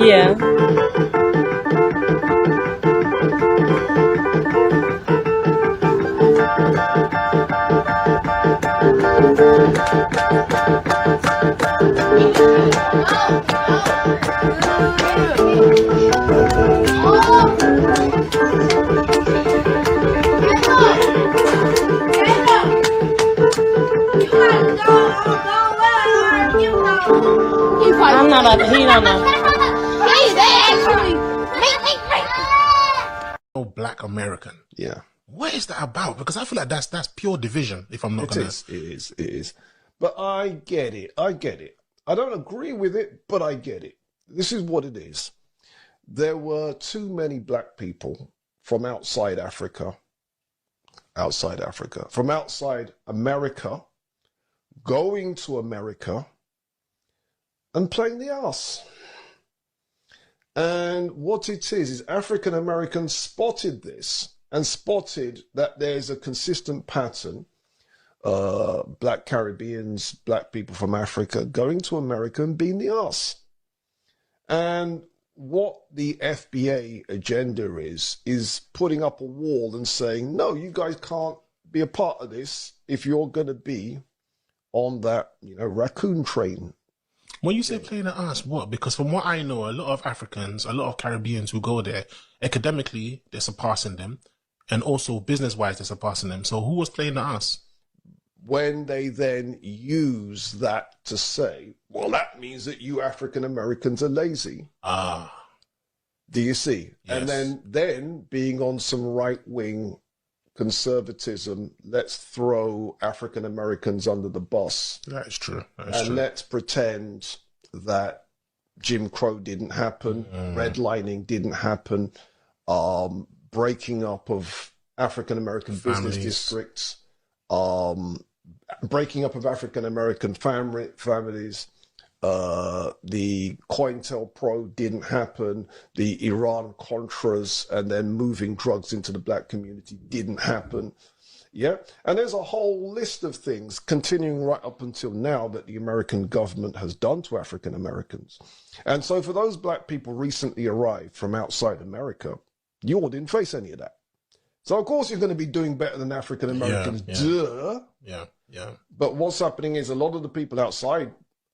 Yeah. I'm not about to, he don't know. Oh, Black American. Yeah. What is that about? Because I feel like that's pure division, if I'm not gonna... It is. But I get it. I don't agree with it, but I get it. This is what it is. There were too many black people from outside Africa, from outside America, going to America and playing the arse. And what it is African Americans spotted this and spotted that there's a consistent pattern. Black Caribbeans, black people from Africa going to America and being the arse. And what the FBA agenda is putting up a wall and saying, no, you guys can't be a part of this if you're going to be on that, raccoon train. When you say playing the ass, what? Because from what I know, a lot of Africans, a lot of Caribbeans who go there, academically, they're surpassing them. And also business-wise, they're surpassing them. So who was playing the ass? When they then use that to say, well, that means that you African Americans are lazy. Do you see? Yes. And then being on some right-wing conservatism, let's throw African Americans under the bus. That is true. Let's pretend that Jim Crow didn't happen, redlining didn't happen, breaking up of African American business districts, breaking up of African American families. The COINTELPRO didn't happen. The Iran Contras and then moving drugs into the black community didn't happen. Yeah. And there's a whole list of things continuing right up until now that the American government has done to African Americans. And so for those black people recently arrived from outside America, you all didn't face any of that. So of course you're going to be doing better than African Americans. Duh. Yeah. But what's happening is a lot of the people outside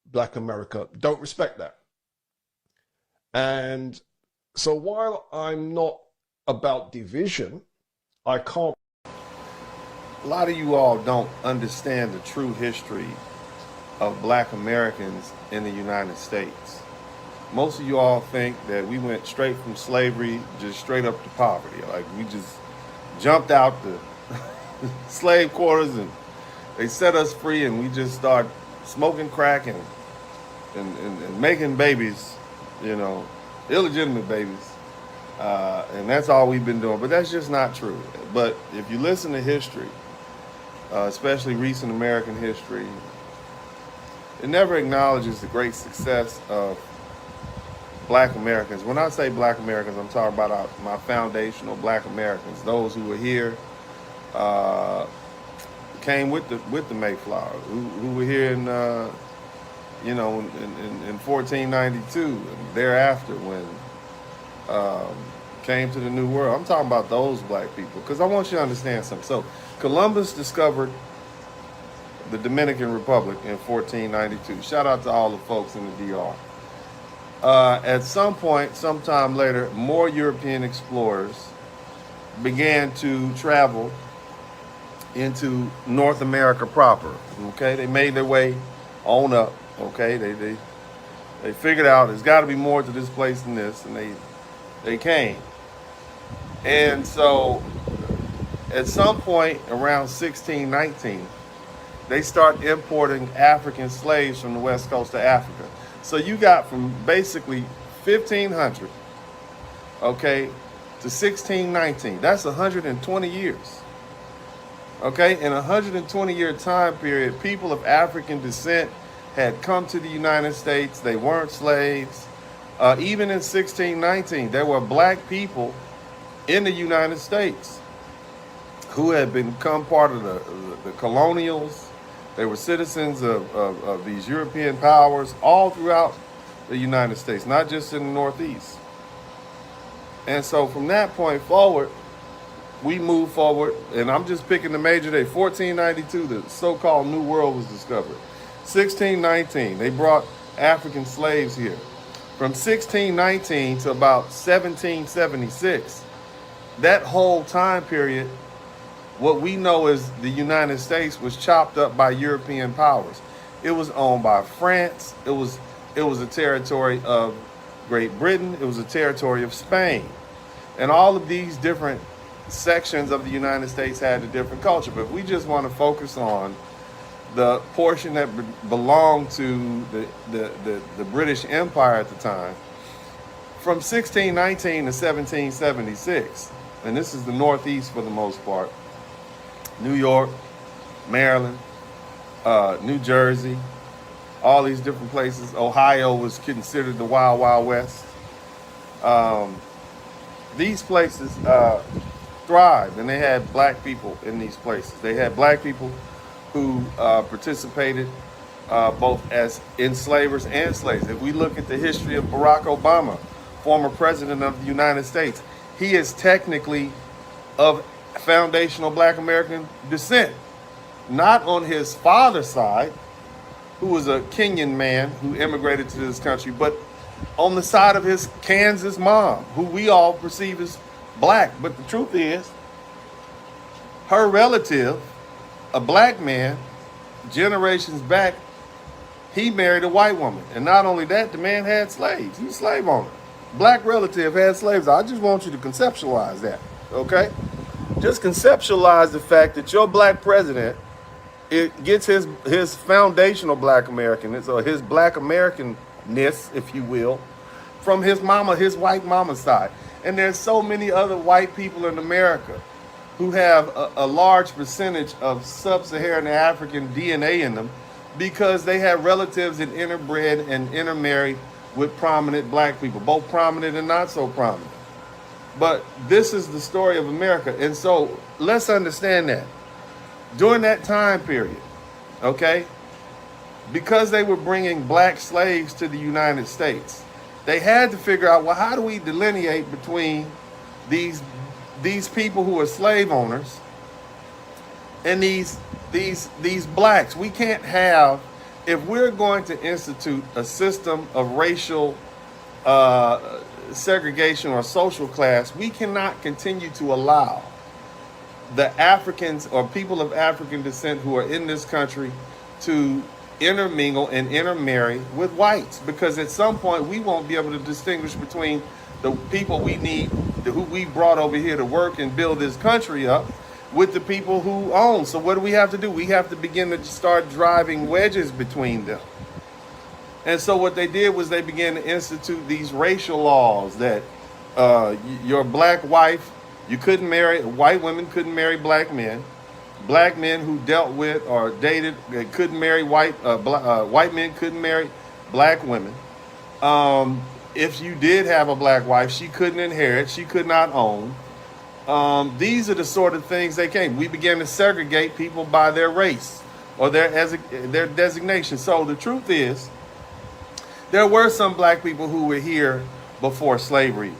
Black America don't respect that. And so while I'm not about division, I can't. A lot of you all don't understand the true history of Black Americans in the United States. Most of you all think that we went straight from slavery, just straight up to poverty. Like we just jumped out the slave quarters and they set us free and we just start smoking crack and making babies, illegitimate babies. And that's all we've been doing. But that's just not true. But if you listen to history, especially recent American history, it never acknowledges the great success of Black Americans. When I say Black Americans, I'm talking about my foundational Black Americans, those who were here, came with the Mayflower, who were here in 1492 and thereafter when came to the New World. I'm talking about those black people because I want you to understand something. So Columbus discovered the Dominican Republic in 1492. Shout out to all the folks in the DR. At some point, sometime later, more European explorers began to travel into North America proper. Okay, they made their way on up. Okay, they figured out there's got to be more to this place than this, and they came. And so, at some point around 1619, they start importing African slaves from the west coast of Africa. So you got from basically 1500, okay, to 1619. That's 120 years. Okay, in a 120-year time period, people of African descent had come to the United States. They weren't slaves. Even in 1619, there were black people in the United States who had become part of the colonials. They were citizens of these European powers all throughout the United States, not just in the Northeast. And so from that point forward, we move forward, and I'm just picking the major day. 1492, the so-called New World was discovered. 1619, they brought African slaves here. From 1619 to about 1776, that whole time period, what we know as the United States was chopped up by European powers. It was owned by France. It was a territory of Great Britain. It was a territory of Spain. And all of these different sections of the United States had a different culture. But we just want to focus on the portion that belonged to the British Empire at the time. From 1619 to 1776, and this is the Northeast for the most part, New York, Maryland, New Jersey, all these different places. Ohio was considered the Wild Wild West. These places thrived, and they had black people in these places. They had black people who participated both as enslavers and slaves. If we look at the history of Barack Obama, former president of the United States, he is technically of foundational black American descent. Not on his father's side, who was a Kenyan man who immigrated to this country, but on the side of his Kansas mom, who we all perceive as black. But the truth is, her relative, a black man, generations back, he married a white woman. And not only that, the man had slaves. He was a slave owner. Black relative had slaves. I just want you to conceptualize that, okay? Just conceptualize the fact that your black president, it gets his foundational black Americanness, or his black Americanness, if you will, from his mama, his white mama's side. And there's so many other white people in America who have a large percentage of sub-Saharan African DNA in them because they have relatives that interbred and intermarried with prominent black people, both prominent and not so prominent. But this is the story of America. And so let's understand that. During that time period, okay, because they were bringing black slaves to the United States, they had to figure out, well, how do we delineate between these people who are slave owners and these blacks? We can't have, if we're going to institute a system of racial segregation or social class, we cannot continue to allow the Africans or people of African descent who are in this country to intermingle and intermarry with whites, because at some point we won't be able to distinguish between the people we need, who we brought over here to work and build this country up, with the people who own. So what do we have to do? We have to begin to start driving wedges between them. And so what they did was they began to institute these racial laws that your black wife, you couldn't marry, white women couldn't marry black men. Black men who dealt with or dated couldn't marry white men couldn't marry black women. If you did have a black wife, she couldn't inherit, she could not own. These are the sort of things they came. We began to segregate people by their race or their designation. So the truth is, there were some black people who were here before slavery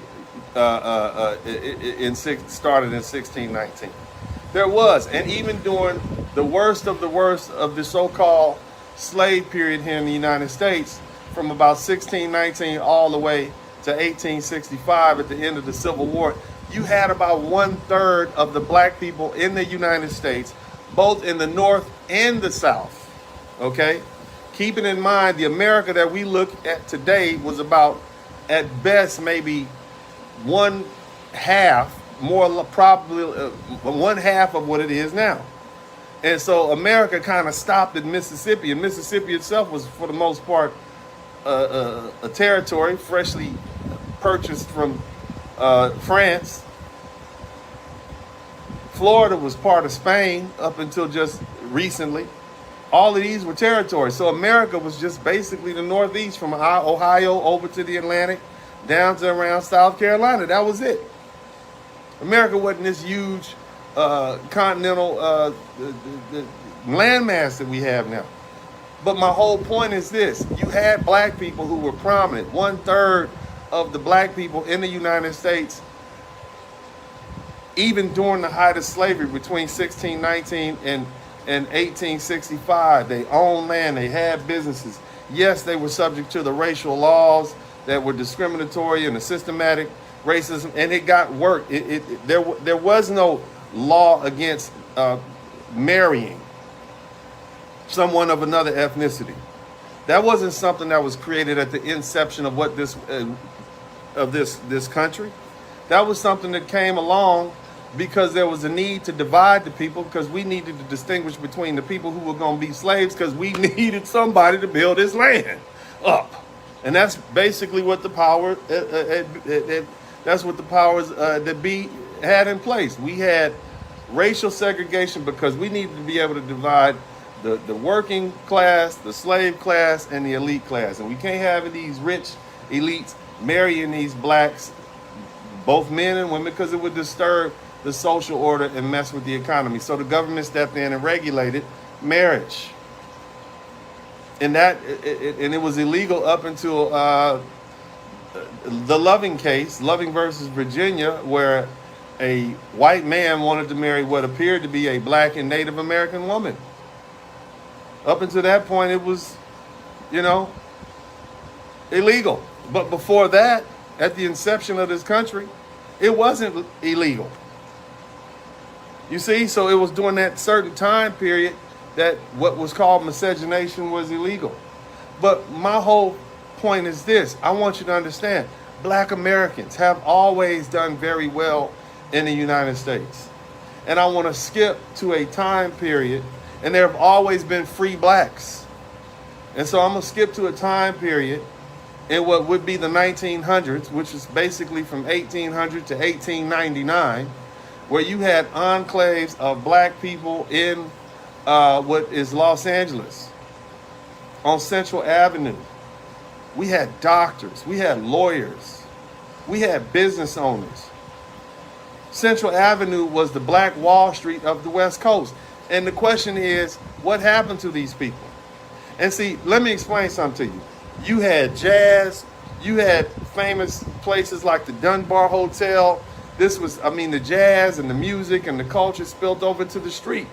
started in 1619. There was, and even during the worst of the so-called slave period here in the United States, from about 1619 all the way to 1865 at the end of the Civil War, you had about 1/3 of the black people in the United States, both in the North and the South, okay? Keeping in mind, the America that we look at today was about, at best, maybe one half of what it is now. And so America kind of stopped in Mississippi, and Mississippi itself was, for the most part, a territory freshly purchased from France. Florida was part of Spain up until just recently. All of these were territories. So America was just basically the Northeast, from Ohio over to the Atlantic, down to around South Carolina. That was it. America wasn't this huge continental landmass that we have now. But my whole point is this. You had black people who were prominent. 1/3 of the black people in the United States, even during the height of slavery between 1619 and 1865, they owned land, they had businesses. Yes, they were subject to the racial laws that were discriminatory and the systematic racism, and it got worked. There was no law against marrying someone of another ethnicity. That wasn't something that was created at the inception of what this country. That was something that came along because there was a need to divide the people, because we needed to distinguish between the people who were going to be slaves, because we needed somebody to build this land up. And that's basically what the powers that be had in place. We had racial segregation because we needed to be able to divide the working class, the slave class, and the elite class. And we can't have these rich elites marrying these blacks, both men and women, because it would disturb the social order and mess with the economy. So the government stepped in and regulated marriage. And it was illegal up until the Loving case, Loving versus Virginia, where a white man wanted to marry what appeared to be a black and Native American woman. Up until that point, it was, illegal. But before that, at the inception of this country, it wasn't illegal. You see, so it was during that certain time period that what was called miscegenation was illegal. But my whole point is this. I want you to understand, black Americans have always done very well in the United States. And I want to skip to a time period, and there have always been free blacks. And so I'm going to skip to a time period in what would be the 1900s, which is basically from 1800 to 1899, where you had enclaves of black people in what is Los Angeles, on Central Avenue. We had doctors, we had lawyers, we had business owners. Central Avenue was the Black Wall Street of the West Coast. And the question is, what happened to these people? And see, let me explain something to you. You had jazz, you had famous places like the Dunbar Hotel. This was, the jazz and the music and the culture spilled over to the street.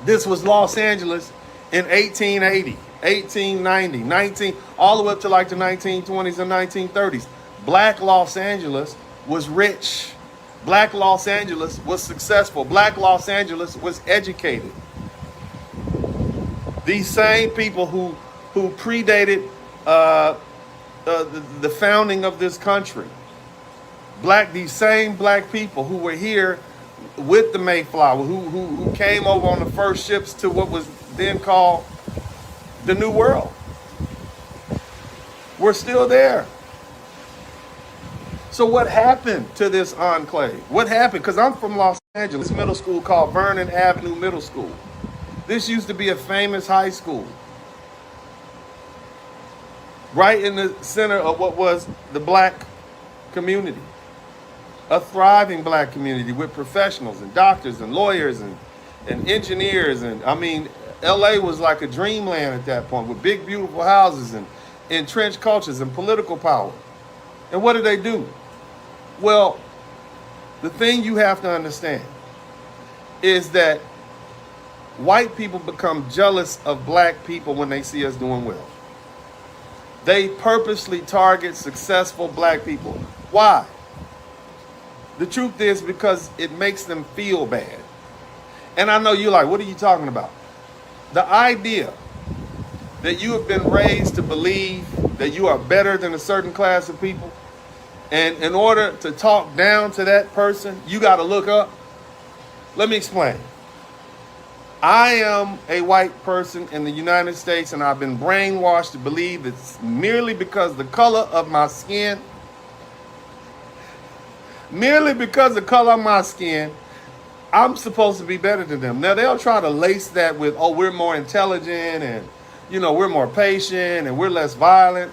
This was Los Angeles in 1880, 1890, all the way up to like the 1920s and 1930s. Black Los Angeles was rich. Black Los Angeles was successful. Black Los Angeles was educated. These same people who predated the founding of this country, these same black people who were here with the Mayflower, who came over on the first ships to what was then called the New World, we're still there. So what happened to this enclave? What happened? Because I'm from Los Angeles, middle school called Vernon Avenue Middle School. This used to be a famous high school, right in the center of what was the black community. A thriving black community with professionals and doctors and lawyers and engineers. And LA was like a dreamland at that point, with big, beautiful houses and entrenched cultures and political power. And what did they do? Well, the thing you have to understand is that white people become jealous of black people when they see us doing well. They purposely target successful black people. Why? The truth is because it makes them feel bad. And I know you're like, what are you talking about? The idea that you have been raised to believe that you are better than a certain class of people, and in order to talk down to that person, you got to look up. Let me explain. I am a white person in the United States, and I've been brainwashed to believe it's merely because the color of my skin, I'm supposed to be better than them. Now, they'll try to lace that with, oh, we're more intelligent and, we're more patient and we're less violent.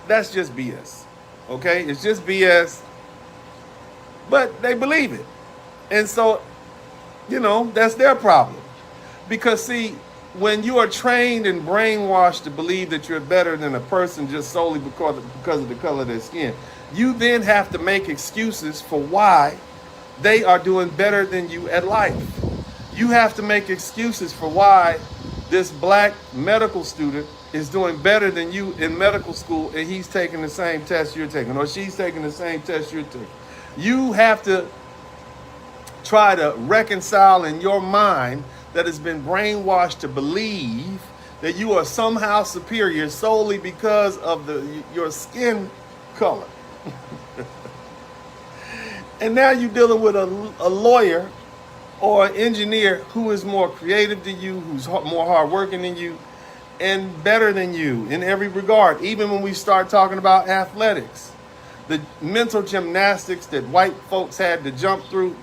That's just BS, okay? It's just BS, but they believe it. And so, that's their problem. Because, see, when you are trained and brainwashed to believe that you're better than a person just solely because of the color of their skin, you then have to make excuses for why they are doing better than you at life. You have to make excuses for why this black medical student is doing better than you in medical school and he's taking the same test you're taking, or she's taking the same test you're taking. You have to try to reconcile in your mind that has been brainwashed to believe that you are somehow superior solely because of your skin color. And now you're dealing with a lawyer or an engineer who is more creative than you, who's more hardworking than you, and better than you in every regard. Even when we start talking about athletics, the mental gymnastics that white folks had to jump through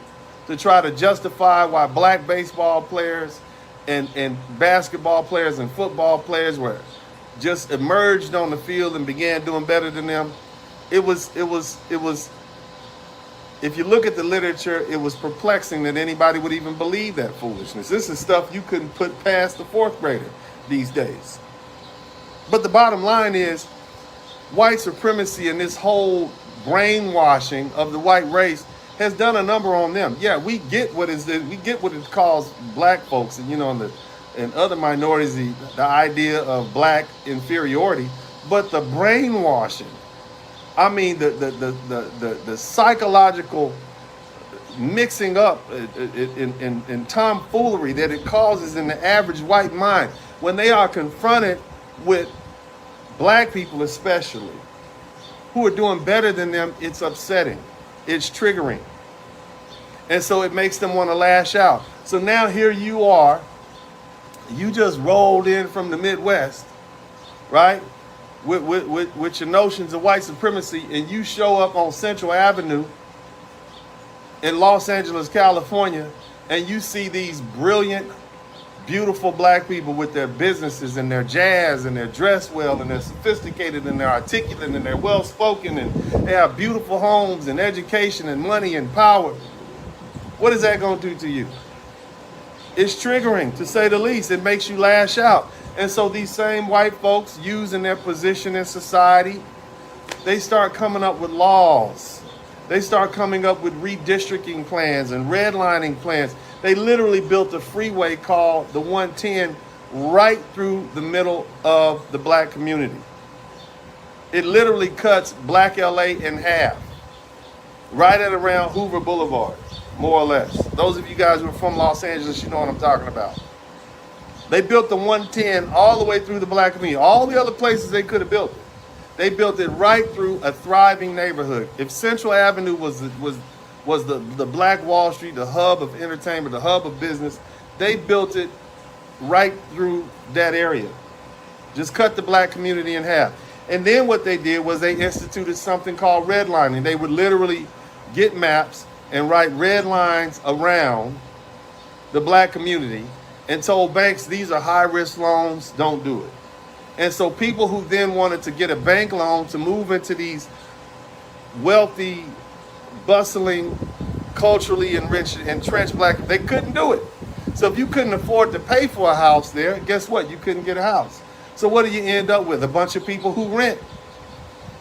to try to justify why black baseball players and basketball players and football players were just emerged on the field and began doing better than them. It was, if you look at the literature, it was perplexing that anybody would even believe that foolishness. This is stuff you couldn't put past the fourth grader these days. But the bottom line is, white supremacy and this whole brainwashing of the white race has done a number on them. Yeah, we get what it calls black folks and and other minorities, the idea of black inferiority, but the brainwashing. I mean, the psychological mixing up in tomfoolery that it causes in the average white mind when they are confronted with black people especially, who are doing better than them. It's upsetting. It's triggering. And so it makes them want to lash out. So now here you are, you just rolled in from the Midwest, right? With your notions of white supremacy, and you show up on Central Avenue in Los Angeles, California, and you see these brilliant, beautiful black people with their businesses and their jazz and they're dressed well and they're sophisticated and they're articulate and they're well-spoken and they have beautiful homes and education and money and power. What is that going to do to you? It's triggering, to say the least. It makes you lash out. And so these same white folks, using their position in society, they start coming up with laws. They start coming up with redistricting plans and redlining plans. They literally built a freeway called the 110 right through the middle of the black community. It literally cuts black LA in half, right at around Hoover Boulevard, more or less. Those of you guys who are from Los Angeles, you know what I'm talking about. They built the 110 all the way through the black community. All the other places they could have built it, they built it right through a thriving neighborhood. If Central Avenue was the Black Wall Street, the hub of entertainment, the hub of business, they built it right through that area. Just cut the black community in half. And then what they did was they instituted something called redlining. They would literally get maps and write red lines around the black community and told banks, these are high-risk loans, don't do it. And so people who then wanted to get a bank loan to move into these wealthy, bustling, culturally enriched, entrenched black, they couldn't do it. So if you couldn't afford to pay for a house there, guess what? You couldn't get a house. So what do you end up with? A bunch of people who rent.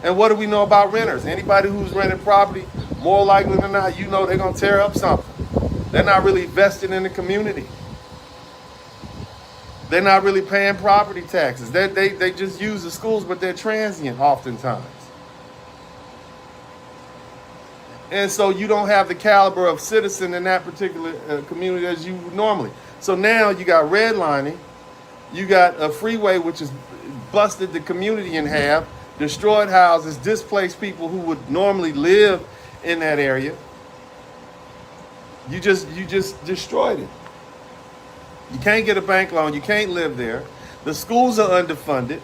And what do we know about renters? Anybody who's renting property, more likely than not, you know they're going to tear up something. They're not really vested in the community. They're not really paying property taxes. They just use the schools, but they're transient oftentimes. And so you don't have the caliber of citizen in that particular community as you would normally. So now you got redlining, you got a freeway which has busted the community in half, destroyed houses, displaced people who would normally live in that area. You just destroyed it. You can't get a bank loan. You can't live there. The schools are underfunded.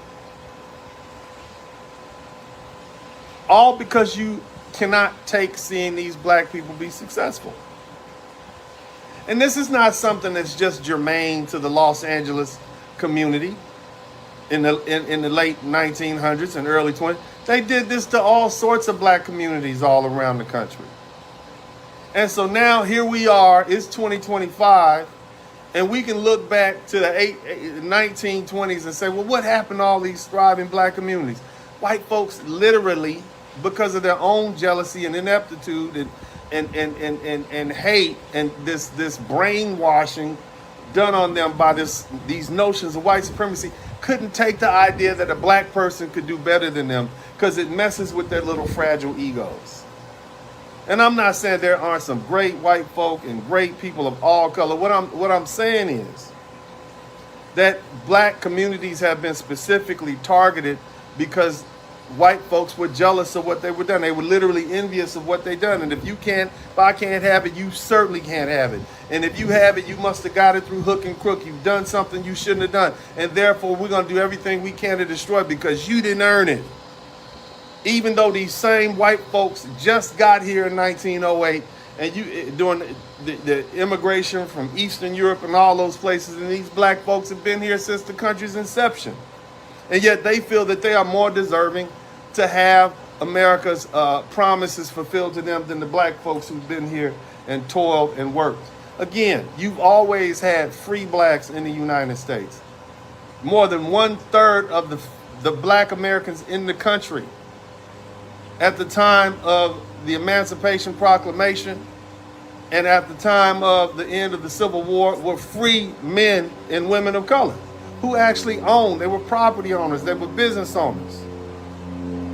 All because you cannot take seeing these black people be successful. And this is not something that's just germane to the Los Angeles community in the late 1900s and early 20s. They did this to all sorts of black communities all around the country. And so now here we are, it's 2025, And we can look back to the 1920s and say, well, what happened to all these thriving black communities? White folks literally, because of their own jealousy and ineptitude and hate and this brainwashing done on them by these notions of white supremacy, couldn't take the idea that a black person could do better than them because it messes with their little fragile egos. And I'm not saying there aren't some great white folk and great people of all color. What I'm saying is that black communities have been specifically targeted because white folks were jealous of what they were done. They were literally envious of what they done. And if I can't have it, you certainly can't have it. And if you have it, you must have got it through hook and crook. You've done something you shouldn't have done. And therefore, we're going to do everything we can to destroy it because you didn't earn it. Even though these same white folks just got here in 1908 and during the immigration from Eastern Europe and all those places, and these black folks have been here since the country's inception. And yet they feel that they are more deserving to have America's promises fulfilled to them than the black folks who've been here and toiled and worked. Again, you've always had free blacks in the United States. More than 1/3 of the black Americans in the country at the time of the Emancipation Proclamation and at the time of the end of the Civil War were free men and women of color who actually owned. They were property owners. They were business owners.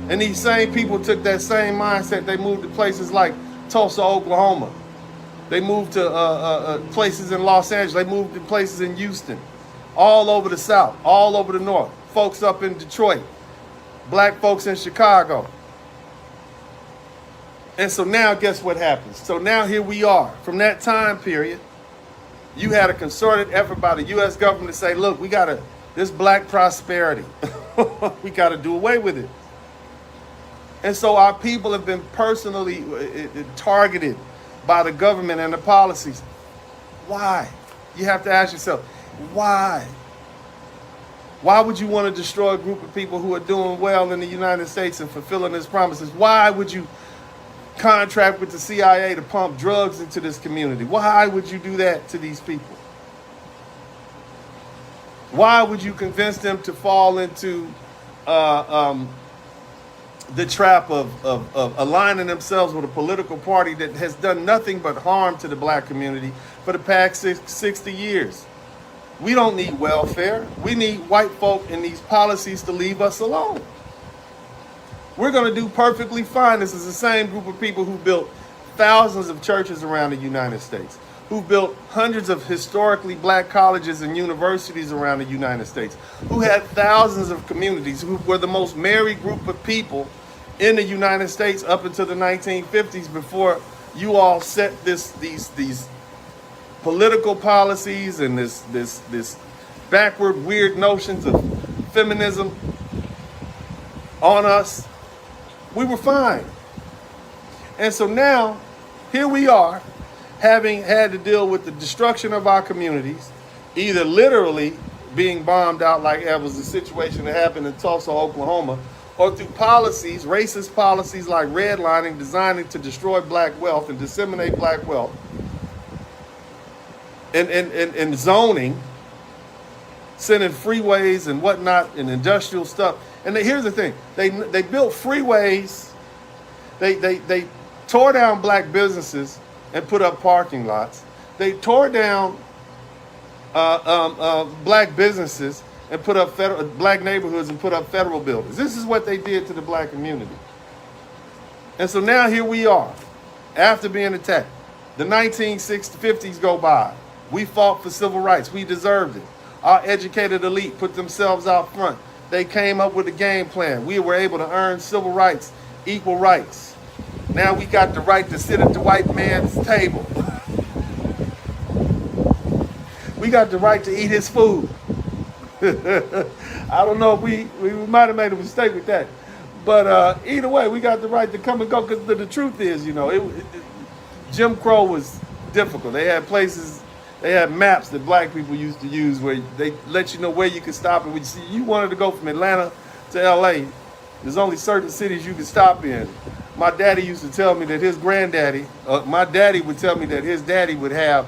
And these same people took that same mindset. They moved to places like Tulsa, Oklahoma. They moved to places in Los Angeles. They moved to places in Houston, all over the South, all over the North. Folks up in Detroit, black folks in Chicago. And so now guess what happens? So now here we are. From that time period, you had a concerted effort by the U.S. government to say, look, this black prosperity, we got to do away with it. And so our people have been personally targeted by the government and the policies. Why? You have to ask yourself, why? Why would you want to destroy a group of people who are doing well in the United States and fulfilling its promises? Why would you contract with the CIA to pump drugs into this community? Why would you do that to these people? Why would you convince them to fall into the trap of aligning themselves with a political party that has done nothing but harm to the black community for the past 60 years? We don't need welfare. We need white folk in these policies to leave us alone. We're going to do perfectly fine. This is the same group of people who built thousands of churches around the United States, who built hundreds of historically black colleges and universities around the United States, who had thousands of communities, who were the most married group of people in the United States up until the 1950s before you all set these political policies and this backward weird notions of feminism on us. We were fine. And so now, here we are, having had to deal with the destruction of our communities, either literally being bombed out like that was the situation that happened in Tulsa, Oklahoma, or through policies, racist policies like redlining, designing to destroy black wealth and disseminate black wealth, and zoning, sending freeways and whatnot and industrial stuff. And here's the thing, they built freeways, they tore down black businesses and put up parking lots. They tore down black businesses and put up black neighborhoods and put up federal buildings. This is what they did to the black community. And so now here we are, after being attacked. The 1950s go by. We fought for civil rights. We deserved it. Our educated elite put themselves out front. They came up with a game plan. We were able to earn civil rights, equal rights. Now we got the right to sit at the white man's table. We got the right to eat his food. I don't know if we might have made a mistake with that. But either way, we got the right to come and go, because the truth is, Jim Crow was difficult. They had places, they had maps that black people used to use where they let you know where you could stop. And when you wanted to go from Atlanta to LA, there's only certain cities you could stop in. My daddy used to tell me that his granddaddy, my daddy would tell me that his daddy would have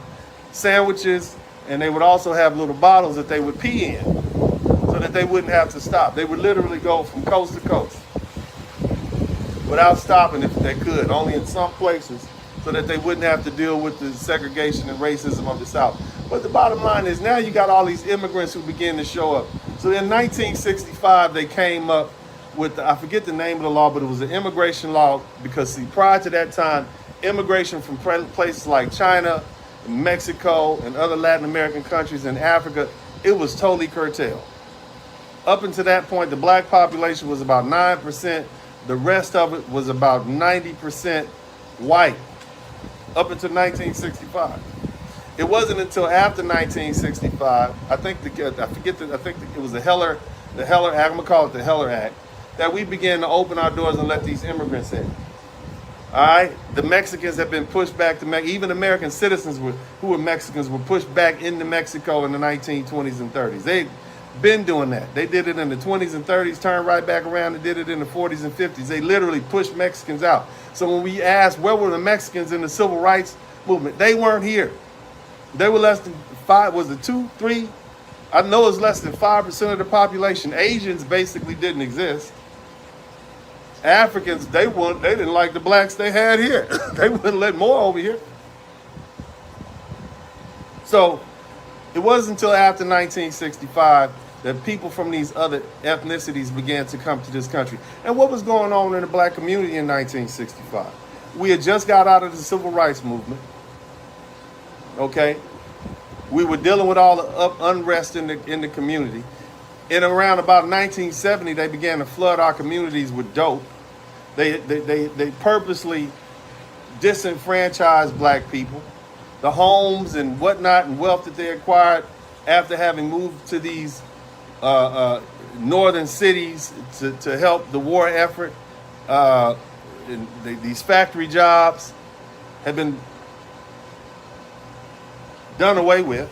sandwiches And they would also have little bottles that they would pee in so that they wouldn't have to stop. They would literally go from coast to coast without stopping if they could, only in some places, so that they wouldn't have to deal with the segregation and racism of the South. But the bottom line is now you got all these immigrants who begin to show up. So in 1965, they came up with, I forget the name of the law, but it was an immigration law because, see, prior to that time, immigration from places like China, Mexico, and other Latin American countries and Africa, it was totally curtailed. Up until that point, the black population was about 9%. The rest of it was about 90% white, up until 1965. It wasn't until after 1965, I think it was the Heller Act, I'm gonna call it the Heller Act, that we began to open our doors and let these immigrants in. All right, the Mexicans have been pushed back to Mexico. Even American citizens who were Mexicans were pushed back into Mexico in the 1920s and 30s. They've been doing that. They did it in the 20s and 30s, turned right back around and did it in the 40s and 50s. They literally pushed Mexicans out. So when we asked where were the Mexicans in the civil rights movement, they weren't here. They were less than 5, was it 2, 3? I know it's less than 5% of the population. Asians basically didn't exist. Africans, they didn't like the blacks they had here. They wouldn't let more over here. So it wasn't until after 1965 that people from these other ethnicities began to come to this country. And what was going on in the black community in 1965? We had just got out of the civil rights movement. Okay? We were dealing with all the unrest in the community. In around about 1970, they began to flood our communities with dope. They purposely disenfranchised black people. The homes and whatnot and wealth that they acquired after having moved to these northern cities to help the war effort. These factory jobs have been done away with.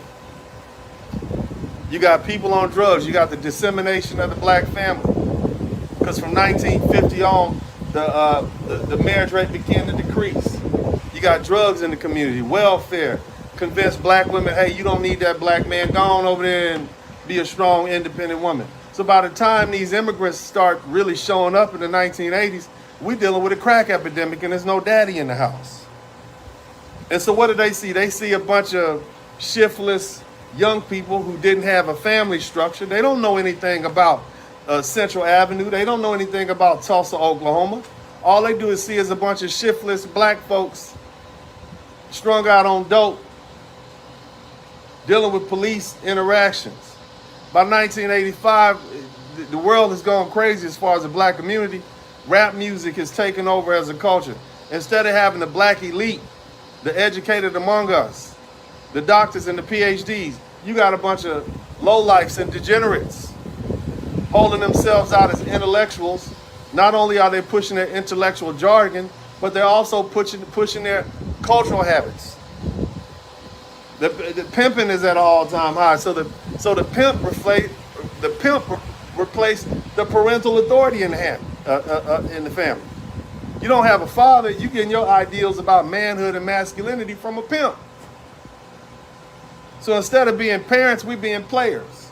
You got people on drugs. You got the dissemination of the black family. Because from 1950 on, the marriage rate began to decrease. You got drugs in the community, welfare, convince black women, hey, you don't need that black man, go on over there and be a strong, independent woman. So by the time these immigrants start really showing up in the 1980s, we're dealing with a crack epidemic and there's no daddy in the house. And so what do they see? They see a bunch of shiftless young people who didn't have a family structure. They don't know anything about Central Avenue. They don't know anything about Tulsa, Oklahoma. All they do is see is a bunch of shiftless black folks strung out on dope, dealing with police interactions. By 1985, the world has gone crazy as far as the black community. Rap music has taken over as a culture. Instead of having the black elite, the educated among us, the doctors and the PhDs, you got a bunch of lowlifes and degenerates holding themselves out as intellectuals. Not only are they pushing their intellectual jargon, but they're also pushing their cultural habits. The pimping is at an all-time high. So the pimp replaced the parental authority in the family. You don't have a father, you getting your ideals about manhood and masculinity from a pimp. So instead of being parents, we're being players.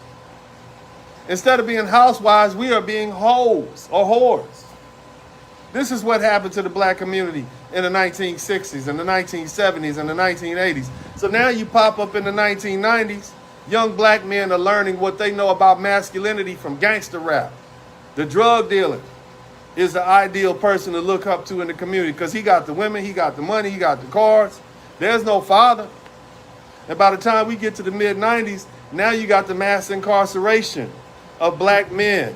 Instead of being housewives, we are being hoes or whores. This is what happened to the black community in the 1960s and the 1970s and the 1980s. So now you pop up in the 1990s, young black men are learning what they know about masculinity from gangster rap. The drug dealer is the ideal person to look up to in the community because he got the women, he got the money, he got the cars. There's no father. And by the time we get to the mid-90s, now you got the mass incarceration of black men,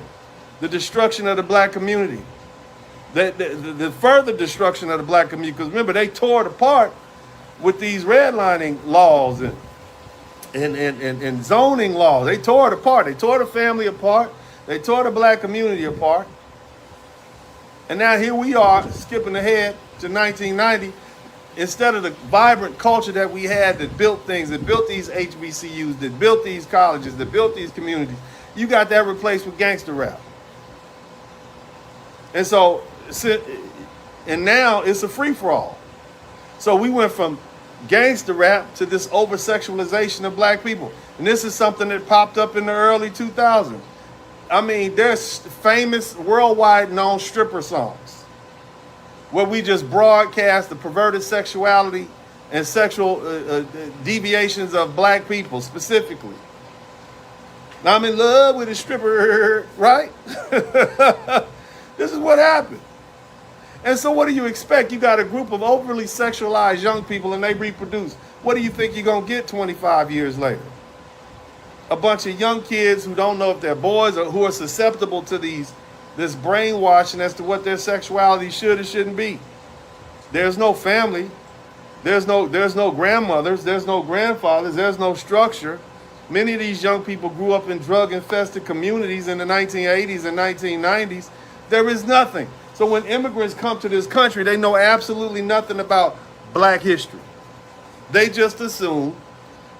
the destruction of the black community, the further destruction of the black community. Because remember, they tore it apart with these redlining laws and zoning laws. They tore it apart. They tore the family apart. They tore the black community apart. And now here we are, skipping ahead to 1990. Instead of the vibrant culture that we had that built things, that built these HBCUs, that built these colleges, that built these communities, you got that replaced with gangster rap. And so, and now it's a free-for-all. So we went from gangster rap to this over-sexualization of black people. And this is something that popped up in the early 2000s. I mean, there's famous worldwide known stripper songs where we just broadcast the perverted sexuality and sexual deviations of black people specifically. Now I'm in love with a stripper, right? This is what happened. And so what do you expect? You got a group of overly sexualized young people and they reproduce. What do you think you're going to get 25 years later? A bunch of young kids who don't know if they're boys or who are susceptible to this brainwashing as to what their sexuality should or shouldn't be. There's no family. There's no grandmothers. There's no grandfathers. There's no structure. Many of these young people grew up in drug-infested communities in the 1980s and 1990s. There is nothing. So when immigrants come to this country, they know absolutely nothing about black history. They just assume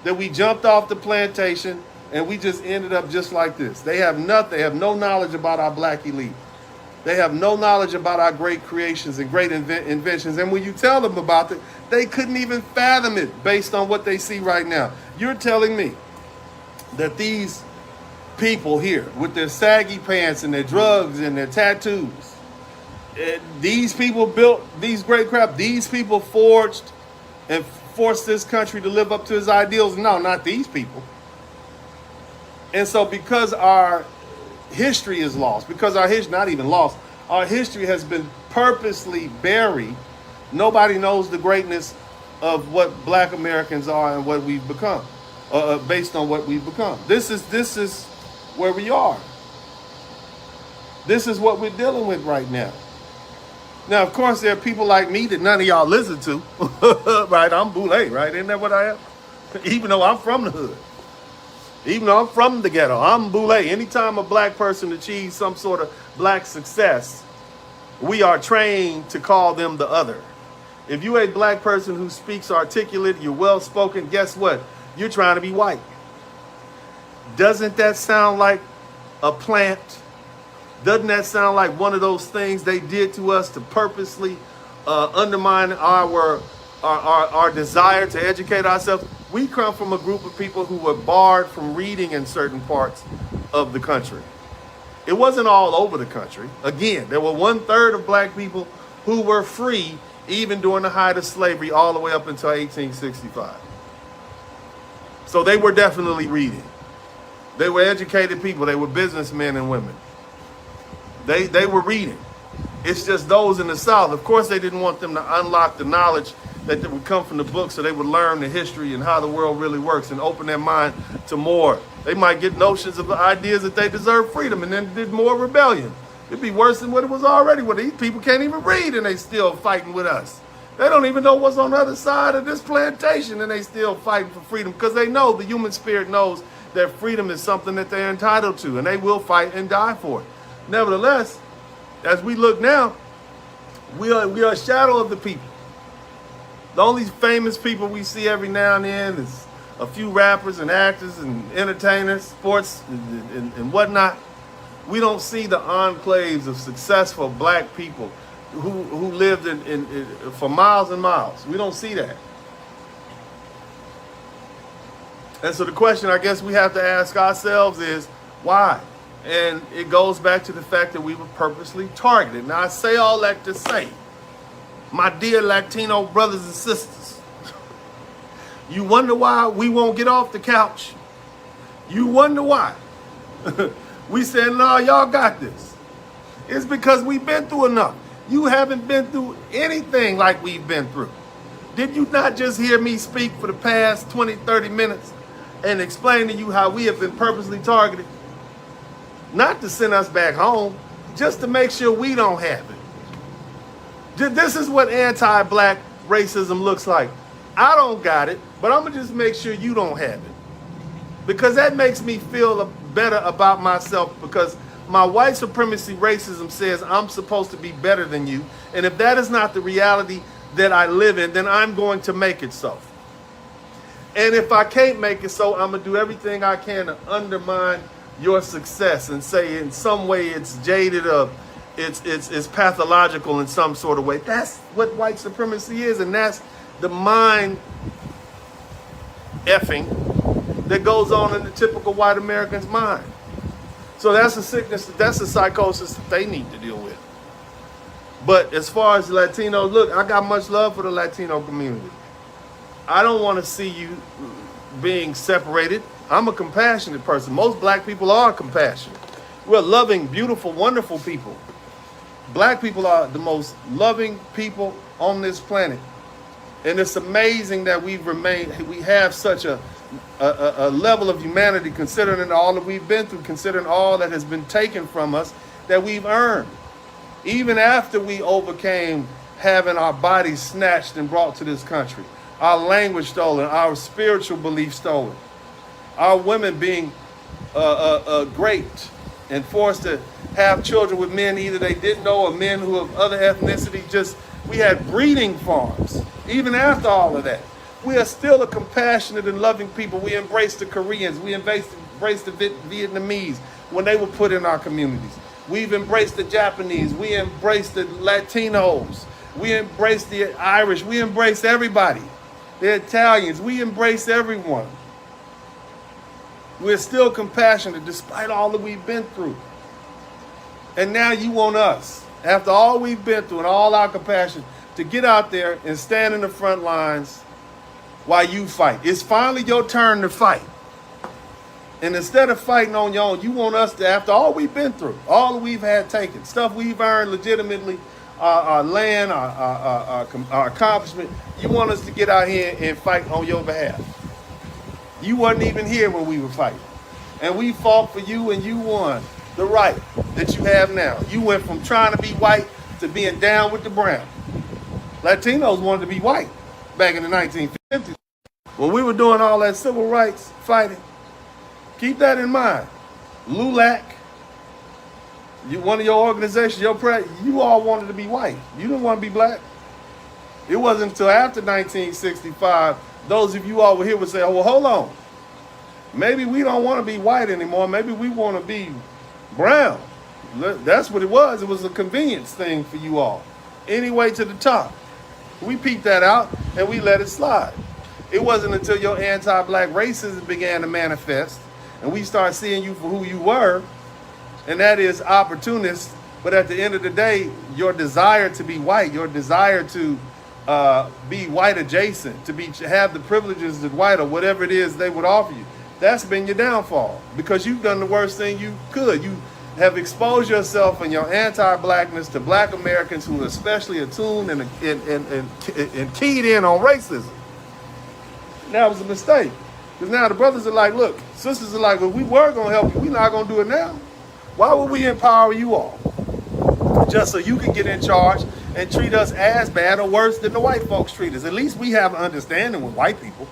that we jumped off the plantation and we just ended up just like this. They have no knowledge about our black elite. They have no knowledge about our great creations and great inventions. And when you tell them about it, they couldn't even fathom it based on what they see right now. You're telling me that these people here with their saggy pants and their drugs and their tattoos, these people built these great craft, these people forged and forced this country to live up to its ideals? No, not these people. And so because our history is lost, because our history, not even lost, our history has been purposely buried, nobody knows the greatness of what black Americans are and what we've become, based on what we've become. This is where we are. This is what we're dealing with right now. Now, of course, there are people like me that none of y'all listen to, right? I'm Boule, right? Isn't that what I am? Even though I'm from the hood. Even though I'm from the ghetto, I'm Boule. Anytime a black person achieves some sort of black success, we are trained to call them the other. If you're a black person who speaks articulate, you're well-spoken, guess what? You're trying to be white. Doesn't that sound like a plant? Doesn't that sound like one of those things they did to us to purposely undermine our desire to educate ourselves? We come from a group of people who were barred from reading in certain parts of the country. It wasn't all over the country. Again, there were 1/3 of black people who were free even during the height of slavery all the way up until 1865. So they were definitely reading. They were educated people. They were businessmen and women. They were reading. It's just those in the South. Of course, they didn't want them to unlock the knowledge that would come from the book so they would learn the history and how the world really works and open their mind to more. They might get notions of the ideas that they deserve freedom and then did more rebellion. It'd be worse than what it was already. Where these people can't even read and they still fighting with us. They don't even know what's on the other side of this plantation and they still fighting for freedom because they know, the human spirit knows that freedom is something that they're entitled to and they will fight and die for it. Nevertheless, as we look now, we are a shadow of the people. The only famous people we see every now and then is a few rappers and actors and entertainers, sports and whatnot. We don't see the enclaves of successful black people who lived for miles and miles. We don't see that. And so the question I guess we have to ask ourselves is, why? And it goes back to the fact that we were purposely targeted. Now, I say all that to say, my dear Latino brothers and sisters, you wonder why we won't get off the couch? You wonder why? We said, no, y'all got this. It's because we've been through enough. You haven't been through anything like we've been through. Did you not just hear me speak for the past 20, 30 minutes and explain to you how we have been purposely targeted? Not to send us back home, just to make sure we don't have it. This is what anti-black racism looks like. I don't got it, but I'm gonna just make sure you don't have it. Because that makes me feel better about myself, because my white supremacy racism says I'm supposed to be better than you. And if that is not the reality that I live in, then I'm going to make it so. And if I can't make it so, I'm gonna do everything I can to undermine your success and say in some way it's jaded or it's pathological in some sort of way. That's what white supremacy is, and that's the mind effing that goes on in the typical white American's mind. So that's a sickness, that's a psychosis that they need to deal with. But as far as Latinos, look, I got much love for the Latino community. I don't want to see you being separated. I'm a compassionate person. Most black people are compassionate. We're loving, beautiful, wonderful people. Black people are the most loving people on this planet. And it's amazing that we have such a level of humanity, considering all that we've been through, considering all that has been taken from us, that we've earned. Even after we overcame having our bodies snatched and brought to this country, our language stolen, our spiritual beliefs stolen, our women being raped and forced to have children with men either they didn't know or men who of other ethnicity. We had breeding farms. Even after all of that, we are still a compassionate and loving people. We embrace the Koreans. We embrace the Vietnamese when they were put in our communities. We've embraced the Japanese. We embraced the Latinos. We embraced the Irish. We embrace everybody. The Italians. We embrace everyone. We're still compassionate despite all that we've been through. And now you want us, after all we've been through and all our compassion, to get out there and stand in the front lines while you fight. It's finally your turn to fight. And instead of fighting on your own, you want us to, after all we've been through, all that we've had taken, stuff we've earned legitimately, our land, our accomplishment, you want us to get out here and fight on your behalf. You wasn't even here when we were fighting. And we fought for you and you won the right that you have now. You went from trying to be white to being down with the brown. Latinos wanted to be white back in the 1950s. When we were doing all that civil rights fighting, keep that in mind. LULAC, one of your organizations, you all wanted to be white. You didn't want to be black. It wasn't until after 1965, those of you all were here would say, oh, well, hold on. Maybe we don't want to be white anymore. Maybe we want to be brown. That's what it was. It was a convenience thing for you all. Anyway, to the top. We peeped that out and we let it slide. It wasn't until your anti-black racism began to manifest and we started seeing you for who you were, and that is opportunist. But at the end of the day, your desire to be white, your desire to be white adjacent, to have the privileges of white or whatever it is they would offer you, that's been your downfall because you've done the worst thing you could. You have exposed yourself and your anti-blackness to black Americans who are especially attuned and keyed in on racism. And that was a mistake. Because now the brothers are like, look, sisters are like, well, we were going to help you. We're not going to do it now. Why would we empower you all? Just so you can get in charge and treat us as bad or worse than the white folks treat us. At least we have an understanding with white people.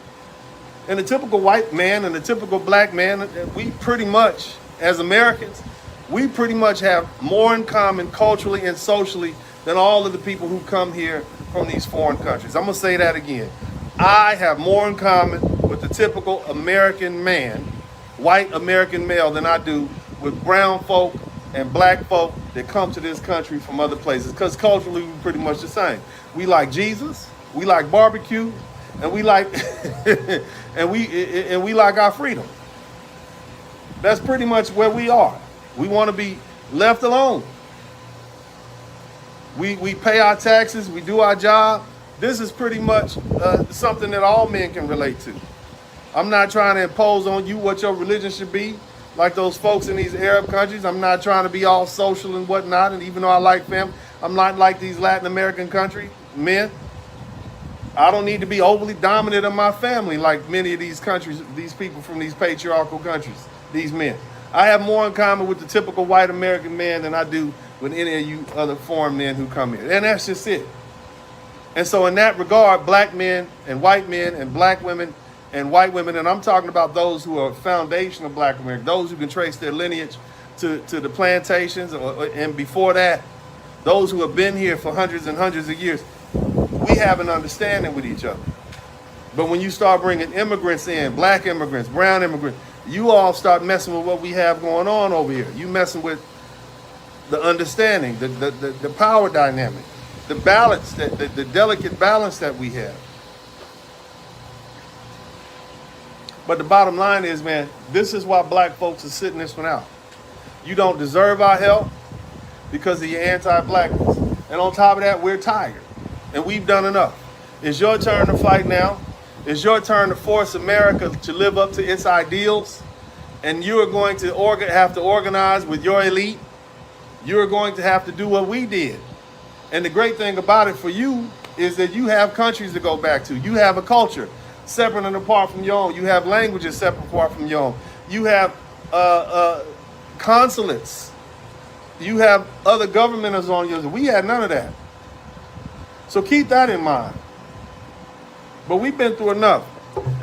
And the typical white man and the typical black man, we pretty much, as Americans, we pretty much have more in common culturally and socially than all of the people who come here from these foreign countries. I'm going to say that again. I have more in common with the typical American man, white American male, than I do with brown folk and black folk that come to this country from other places. Because culturally, we're pretty much the same. We like Jesus, we like barbecue, and we like and we like our freedom. That's pretty much where we are. We want to be left alone. We pay our taxes, we do our job. This is pretty much something that all men can relate to. I'm not trying to impose on you what your religion should be, like those folks in these Arab countries. I'm not trying to be all social and whatnot, and even though I like family, I'm not like these Latin American country men. I don't need to be overly dominant of my family like many of these countries, these people from these patriarchal countries, these men. I have more in common with the typical white American man than I do with any of you other foreign men who come here. And that's just it. And so in that regard, black men and white men and black women and white women, and I'm talking about those who are foundational black Americans, those who can trace their lineage to the plantations and before that, those who have been here for hundreds and hundreds of years, we have an understanding with each other. But when you start bringing immigrants in, black immigrants, brown immigrants, you all start messing with what we have going on over here. You messing with the understanding, the power dynamic, the balance, the delicate balance that we have. But the bottom line is, man, this is why black folks are sitting this one out. You don't deserve our help because of your anti-blackness. And on top of that, we're tired. And we've done enough. It's your turn to fight now. It's your turn to force America to live up to its ideals. And you are going to have to organize with your elite. You're going to have to do what we did. And the great thing about it for you is that you have countries to go back to. You have a culture separate and apart from your own. You have languages separate and apart from your own. You have consulates. You have other governments on yours. We had none of that. So keep that in mind. But we've been through enough.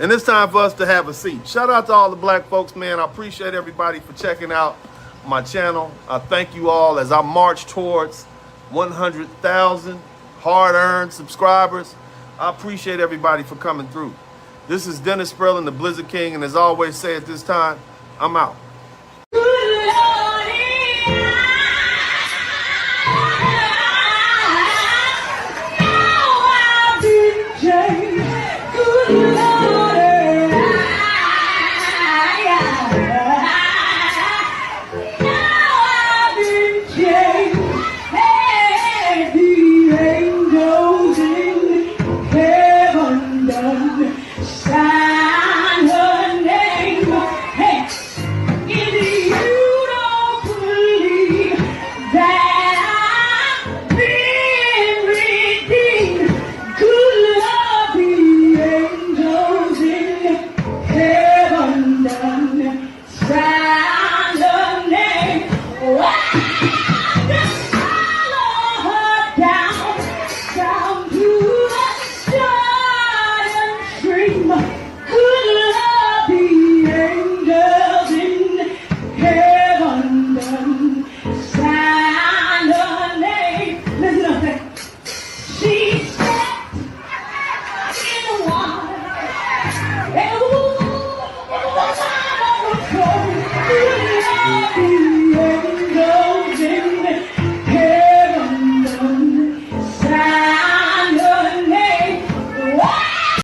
And it's time for us to have a seat. Shout out to all the black folks, man. I appreciate everybody for checking out my channel. I thank you all as I march towards 100,000 hard-earned subscribers. I appreciate everybody for coming through. This is Dennis Spurling, the Blizzard King, and as I always say at this time, I'm out.